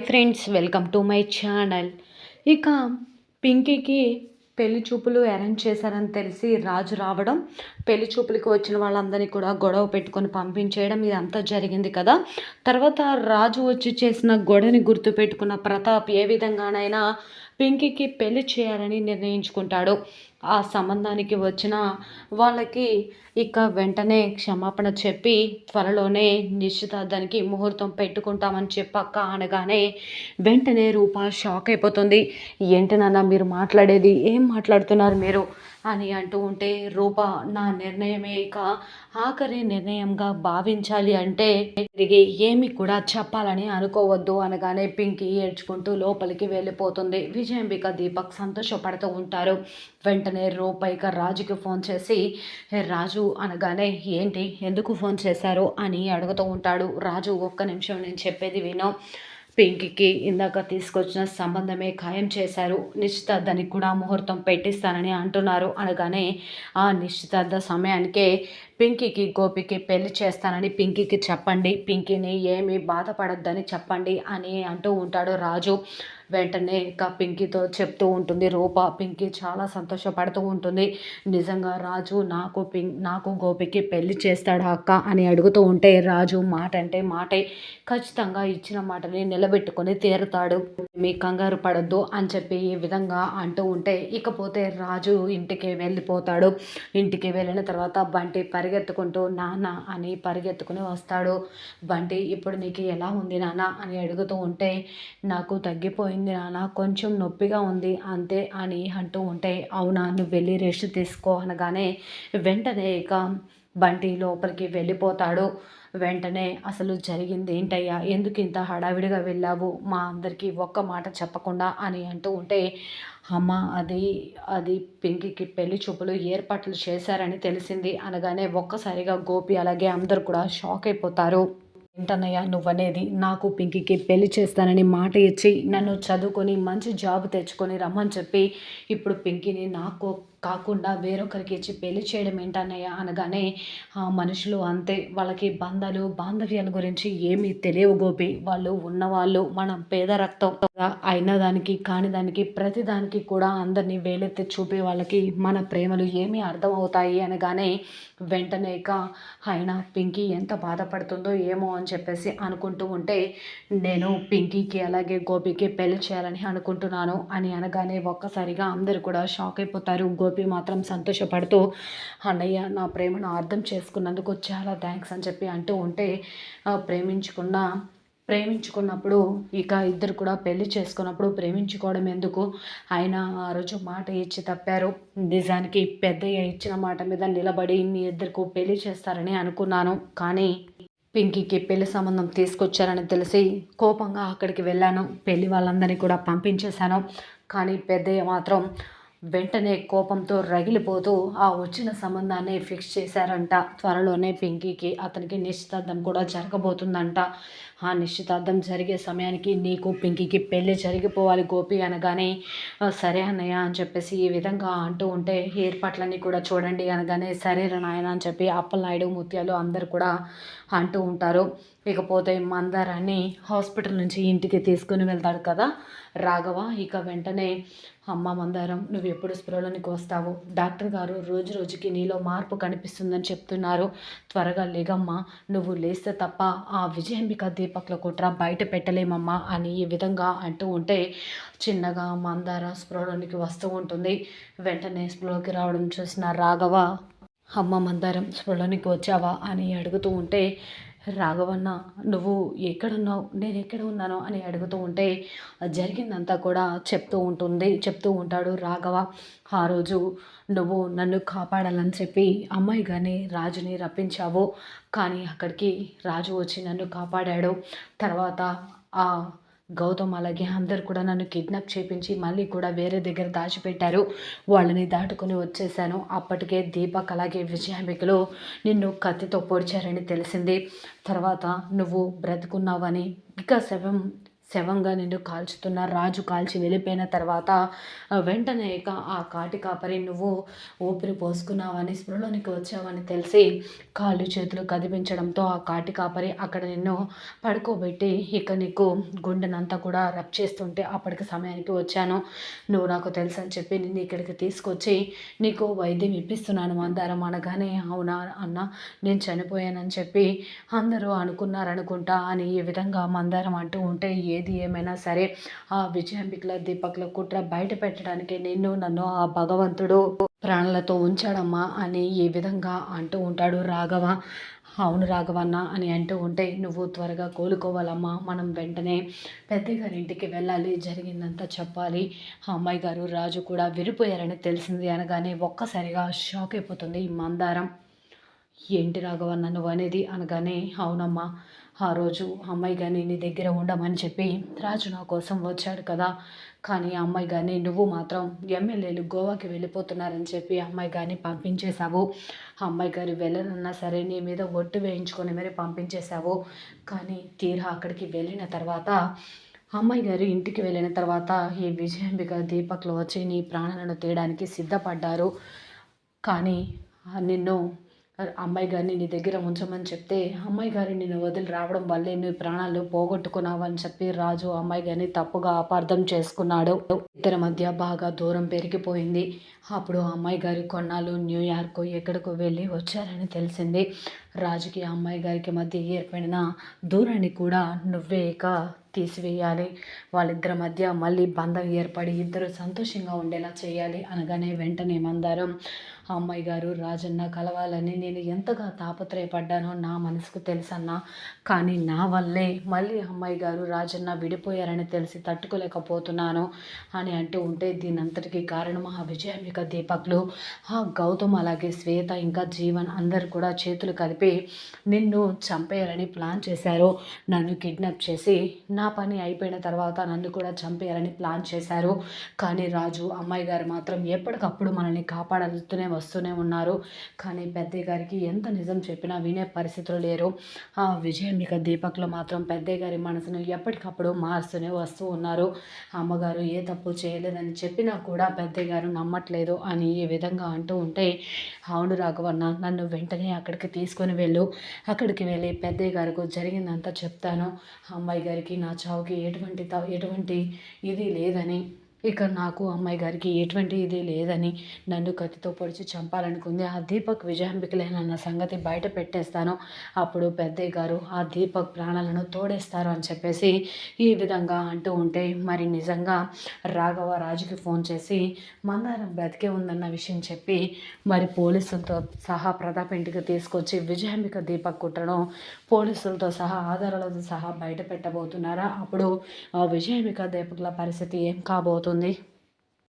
Friends, welcome to my channel. ఇక పింకీకి పెళ్లి చూపులు అరేంజ్ చేశారని తెలిసి రాజు రావడం, పెళ్లి చూపులకి వచ్చిన వాళ్ళందరినీ కూడా గొడవ పెట్టుకొని పంపించేయడం ఇదంతా జరిగింది కదా. తర్వాత రాజు వచ్చి చేసిన గొడవని గుర్తుపెట్టుకున్న ప్రతాప్ ఏ విధంగానైనా పింకీకి పెళ్లి చేయాలని నిర్ణయించుకుంటాడు. ఆ సంబంధానికి వచ్చిన వాళ్ళకి ఇక వెంటనే క్షమాపణ చెప్పి త్వరలోనే నిశ్చితార్థానికి ముహూర్తం పెట్టుకుంటామని చెప్పక్క అనగానే వెంటనే రూప షాక్ అయిపోతుంది. ఏంటి నాన్న మీరు మాట్లాడేది, ఏం మాట్లాడుతున్నారు మీరు అని అంటూ ఉంటే, రూప నా నిర్ణయమే ఇక ఆఖరి నిర్ణయంగా భావించాలి అంటే తిరిగి ఏమి కూడా చెప్పాలని అనుకోవద్దు అనగానే పింకీ ఏడ్చుకుంటూ లోపలికి వెళ్ళిపోతుంది. విజయాంబిక దీపక్ సంతోషపడుతూ ఉంటారు. వెంటనే రూప ఇక రాజుకి ఫోన్ చేసి, రాజు అనగానే ఏంటి, ఎందుకు ఫోన్ చేశారు అని అడుగుతూ ఉంటాడు. రాజు ఒక్క నిమిషం నేను చెప్పేది వినో, పింకీకి ఇందాక తీసుకొచ్చిన సంబంధమే ఖాయం చేశారు, నిశ్చితార్థానికి కూడా ముహూర్తం పెట్టిస్తానని అంటున్నారు అనగానే ఆ నిశ్చితార్థ సమయానికే పింకీకి గోపికి పెళ్లి చేస్తానని పింకీకి చెప్పండి, పింకీని ఏమీ బాధపడద్దని చెప్పండి అని అంటూ ఉంటాడు రాజు. వెంటనే ఇక పింకీతో చెప్తూ ఉంటుంది రూప. పింకీ చాలా సంతోషపడుతూ ఉంటుంది. నిజంగా రాజు నాకు గోపికి పెళ్లి చేస్తాడా అక్క అని అడుగుతూ ఉంటే, రాజు మాట అంటే మాటే, ఖచ్చితంగా ఇచ్చిన మాటని నిలబెట్టుకొని తీరుతాడు, మీ కంగారు పడద్దు అని చెప్పి ఈ విధంగా అంటూ ఉంటే, ఇకపోతే రాజు ఇంటికి వెళ్ళిపోతాడు. ఇంటికి వెళ్ళిన తర్వాత బంటి పరిగెత్తుకుంటూ నాన్న అని పరిగెత్తుకుని వస్తాడు. బంటి ఇప్పుడు నీకు ఎలా ఉంది నాన్న అని అడుగుతూ ఉంటే, నాకు తగ్గిపోయింది నాన్న, కొంచెం నొప్పిగా ఉంది అంతే అని అంటూ ఉంటే, అవునా నువ్వు వెళ్ళి రెస్ట్ తీసుకో అనగానే వెంటనే ఇక బంటి లోపలికి వెళ్ళిపోతాడు. వెంటనే అసలు జరిగింది ఏంటయ్యా, ఎందుకు ఇంత హడావిడిగా వెళ్ళావు, మా అందరికీ ఒక్క మాట చెప్పకుండా అని అంటూ ఉంటే, అమ్మ అది పింకీకి పెళ్లి చూపులు ఏర్పాట్లు చేశారని తెలిసింది అనగానే ఒక్కసారిగా గోపి అలాగే అందరు కూడా షాక్ అయిపోతారు. ఏంటన్నయ్య నువ్వనేది, నాకు పింకీకి పెళ్లి చేస్తానని మాట ఇచ్చి నన్ను చదువుకొని మంచి జాబ్ తెచ్చుకొని రమ్మని చెప్పి ఇప్పుడు పింకీని నాకు కాకుండా వేరొకరికి ఇచ్చి పెళ్లి చేయడం ఏంటన్నయ్య అనగానే, ఆ మనుషులు అంతే, వాళ్ళకి బంధాలు బాంధవ్యాల గురించి ఏమీ తెలియవు గోపి, వాళ్ళు ఉన్నవాళ్ళు మనం పేద రక్తం అయిన దానికి కాని దానికి ప్రతి దానికి కూడా అందరినీ వేలెత్తి చూపే వాళ్ళకి మన ప్రేమలు ఏమీ అర్థం అవుతాయి అనగానే వెంటనే ఇక అయినా పింకీ ఎంత బాధపడుతుందో ఏమో అని చెప్పేసి అనుకుంటూ ఉంటే, నేను పింకీకి అలాగే గోపికి పెళ్లి చేయాలని అనుకుంటున్నాను అని అనగానే ఒక్కసారిగా అందరూ కూడా షాక్ అయిపోతారు. గోపి మాత్రం సంతోషపడుతూ, అన్నయ్య నా ప్రేమను అర్థం చేసుకున్నందుకు చాలా థ్యాంక్స్ అని చెప్పి అంటూ ఉంటే, ప్రేమించుకున్నప్పుడు ఇక ఇద్దరు కూడా పెళ్లి చేసుకున్నప్పుడు ప్రేమించుకోవడం ఎందుకు, ఆయన ఆ రోజు మాట ఇచ్చి తప్పారు, నిజానికి పెద్దయ్య ఇచ్చిన మాట మీద నిలబడి మీ ఇద్దరికి పెళ్లి చేస్తారని అనుకున్నాను, కానీ పింకీకి పెళ్లి సంబంధం తీసుకొచ్చారని తెలిసి కోపంగా అక్కడికి వెళ్ళాను, పెళ్లి వాళ్ళందరినీ కూడా పంపించేశాను, కానీ పెద్దయ్య మాత్రం వెంటనే కోపంతో రగిలిపోతూ ఆ వచ్చిన సంబంధాన్ని ఫిక్స్ చేశారంట. త్వరలోనే పింకీకి అతనికి నిశ్చితార్థం కూడా జరగబోతుందంట. ఆ నిశ్చితార్థం జరిగే సమయానికి నీకు పింకీకి పెళ్ళి జరిగిపోవాలి గోపి అనగానే, సరే అన్నయ్య అని చెప్పేసి ఈ విధంగా అంటూ ఉంటే, ఏర్పాట్లన్నీ కూడా చూడండి అనగానే సరేరా నాయన అని చెప్పి అప్పలనాయుడు ముత్యాలు అందరు కూడా అంటూ ఉంటారు. ఇకపోతే మందారాన్ని హాస్పిటల్ నుంచి ఇంటికి తీసుకుని వెళ్తాడు కదా రాఘవ. ఇక వెంటనే, అమ్మ మందారం నువ్వు ఎప్పుడు స్పృహలోనికి వస్తావు, డాక్టర్ గారు రోజు రోజుకి నీలో మార్పు కనిపిస్తుందని చెప్తున్నారు, త్వరగా లేగమ్మా, నువ్వు లేస్తే తప్ప ఆ విజయాంబిక దీపక్ల కుట్ర బయట పెట్టలేమమ్మా అని ఈ విధంగా అంటూ ఉంటే, చిన్నగా మందార స్పృహలోనికి వస్తూ ఉంటుంది. వెంటనే స్పృహలోకి రావడం చూసిన రాఘవ, అమ్మ మందారం స్పృహలోనికి వచ్చావా అని అడుగుతూ ఉంటే, రాఘవన్న నువ్వు ఎక్కడున్నావు, నేను ఎక్కడ ఉన్నాను అని అడుగుతూ ఉంటే జరిగిందంతా కూడా చెప్తూ ఉంటాడు రాఘవ. ఆ రోజు నువ్వు నన్ను కాపాడాలని చెప్పి అమ్మాయి గారిని రాజుని రప్పించావు, కానీ అక్కడికి రాజు వచ్చి నన్ను కాపాడాడు. తర్వాత ఆ గౌతమ్ అలాగే అందరు కూడా నన్ను కిడ్నాప్ చేపించి మళ్ళీ కూడా వేరే దగ్గర దాచిపెట్టారు, వాళ్ళని దాటుకొని వచ్చేసాను. అప్పటికే దీపక్ అలాగే విజయాంబికలు నిన్ను కత్తితో పొడిచారని తెలిసింది. తర్వాత నువ్వు బ్రతుకున్నావని, ఇక శవంగా నిన్ను కాల్చుతున్న రాజు కాల్చి వెళ్ళిపోయిన తర్వాత వెంటనే ఇక ఆ కాటి కాపరి నువ్వు ఊపిరి పోసుకున్నావని స్పృహలోనికి వచ్చావని తెలిసి కాళ్ళు చేతులు కదిపించడంతో ఆ కాటి కాపరి అక్కడ నిన్ను పడుకోబెట్టి ఇక నీకు గుండెనంతా కూడా రబ్ చేస్తుంటే అప్పటికి సమయానికి వచ్చాను, నువ్వు నాకు తెలుసు అని చెప్పి నిన్ను ఇక్కడికి తీసుకొచ్చి నీకు వైద్యం ఇప్పిస్తున్నాను మందారం అనగానే, అవునా అన్న నేను చనిపోయానని చెప్పి అందరూ అనుకున్నారనుకుంటా అని ఈ విధంగా మందారం అంటూ ఉంటే, ఏది ఏమైనా సరే ఆ విజయాంబికల దీపక్ల కుట్ర బయట పెట్టడానికి నన్ను ఆ భగవంతుడు ప్రాణాలతో ఉంచాడమ్మా అని ఈ విధంగా అంటూ ఉంటాడు రాఘవ. అవును రాఘవన్న అని అంటూ ఉంటే, నువ్వు త్వరగా కోలుకోవాలమ్మా, మనం వెంటనే పెద్దగారి ఇంటికి వెళ్ళాలి, జరిగిందంతా చెప్పాలి, ఆ అమ్మాయి గారు రాజు కూడా విడిపోయారని తెలిసింది అనగానే ఒక్కసారిగా షాక్ అయిపోతుంది ఈ మందారం. ఏంటి రాఘవన్న నువ్వు అనేది అనగానే, అవునమ్మా ఆ రోజు అమ్మాయి కానీ నీ దగ్గర ఉండమని చెప్పి రాజు నా కోసం వచ్చాడు కదా, కానీ అమ్మాయి కానీ నువ్వు మాత్రం ఎమ్మెల్యేలు గోవాకి వెళ్ళిపోతున్నారని చెప్పి అమ్మాయి కానీ పంపించేశావు, అమ్మాయి గారు వెళ్ళనన్నా సరే నీ మీద ఒట్టు వేయించుకొని మరి పంపించేశావు, కానీ తీరా అక్కడికి వెళ్ళిన తర్వాత అమ్మాయి గారు ఇంటికి వెళ్ళిన తర్వాత ఈ విజయాంబిక దీపక్లో వచ్చి నీ ప్రాణాలను తీయడానికి సిద్ధపడ్డారు, కానీ నిన్ను అమ్మాయి గారిని నీ దగ్గర ఉంచమని చెప్తే అమ్మాయి గారిని నిన్ను వదిలి రావడం వల్లే నీ ప్రాణాలు పోగొట్టుకున్నావు అని చెప్పి రాజు అమ్మాయి గారిని తప్పుగా అపార్థం చేసుకున్నాడు. ఇద్దరి మధ్య బాగా దూరం పెరిగిపోయింది. అప్పుడు అమ్మాయి గారి కొన్నాళ్ళు న్యూయార్క్ ఎక్కడికో వెళ్ళి వచ్చారని తెలిసింది. రాజుకి అమ్మాయి గారికి మధ్య ఏర్పడిన దూరాన్ని కూడా నువ్వే ఇక తీసివేయాలి, వాళ్ళిద్దరి మధ్య మళ్ళీ బంధం ఏర్పడి ఇద్దరు సంతోషంగా ఉండేలా చేయాలి అనగానే వెంటనే మందారం, అమ్మాయి గారు రాజన్న కలవాలని నేను ఎంతగా తాపత్రయపడ్డానో నా మనసుకు తెలుసన్నా, కానీ నా వల్లే మళ్ళీ అమ్మాయి గారు రాజన్న విడిపోయారని తెలిసి తట్టుకోలేకపోతున్నాను అని అంటూ ఉంటే, దీని అంతటికీ కారణం ఆ విజయాంబిక దీపక్లు, ఆ గౌతమ్ అలాగే శ్వేత ఇంకా జీవన్ అందరు కూడా చేతులు కలిపి నిన్ను చంపేయాలని ప్లాన్ చేశారు, నన్ను కిడ్నాప్ చేసి నా పని అయిపోయిన తర్వాత నన్ను కూడా చంపేయాలని ప్లాన్ చేశారు, కానీ రాజు అమ్మాయి గారు మాత్రం ఎప్పటికప్పుడు మనల్ని కాపాడుతూనే వస్తూనే ఉన్నారు, కానీ పెద్దయ్య గారికి ఎంత నిజం చెప్పినా వినే పరిస్థితులు లేరు. ఆ విజయాంబిక దీపక్లో మాత్రం పెద్దయ్య గారి మనసును ఎప్పటికప్పుడు మారుస్తూనే వస్తూ ఉన్నారు. అమ్మగారు ఏ తప్పు చేయలేదని చెప్పినా కూడా పెద్దయ్య గారు నమ్మట్లేదు అని ఈ విధంగా అంటూ ఉంటే, అవును రాఘవన్న నన్ను వెంటనే అక్కడికి తీసుకొని వెళ్ళు, అక్కడికి వెళ్ళి పెద్దయ్య గారికి జరిగిందంతా చెప్తాను, అమ్మాయి గారికి నా చావుకి ఎటువంటి ఇది లేదని, ఇక నాకు అమ్మాయి గారికి ఎటువంటి ఇది లేదని, నన్ను కత్తితో పొడిచి చంపాలనుకుంది ఆ దీపక్ విజయాంబికలేనన్న సంగతి బయట పెట్టేస్తాను, అప్పుడు పెద్దయ్య గారు ఆ దీపక్ ప్రాణాలను తోడేస్తారు అని చెప్పేసి ఈ విధంగా అంటూ ఉంటే, మరి నిజంగా రాఘవ రాజుకి ఫోన్ చేసి మందారం బ్రతికే ఉందన్న విషయం చెప్పి మరి పోలీసులతో సహా ప్రతాప్ ఇంటికి తీసుకొచ్చి విజయాంబిక దీపక్ కుట్రను పోలీసులతో సహా ఆధారాలతో సహా బయట పెట్టబోతున్నారా, అప్పుడు విజయాంబిక దీపక్ల పరిస్థితి ఏం కాబోతుంది.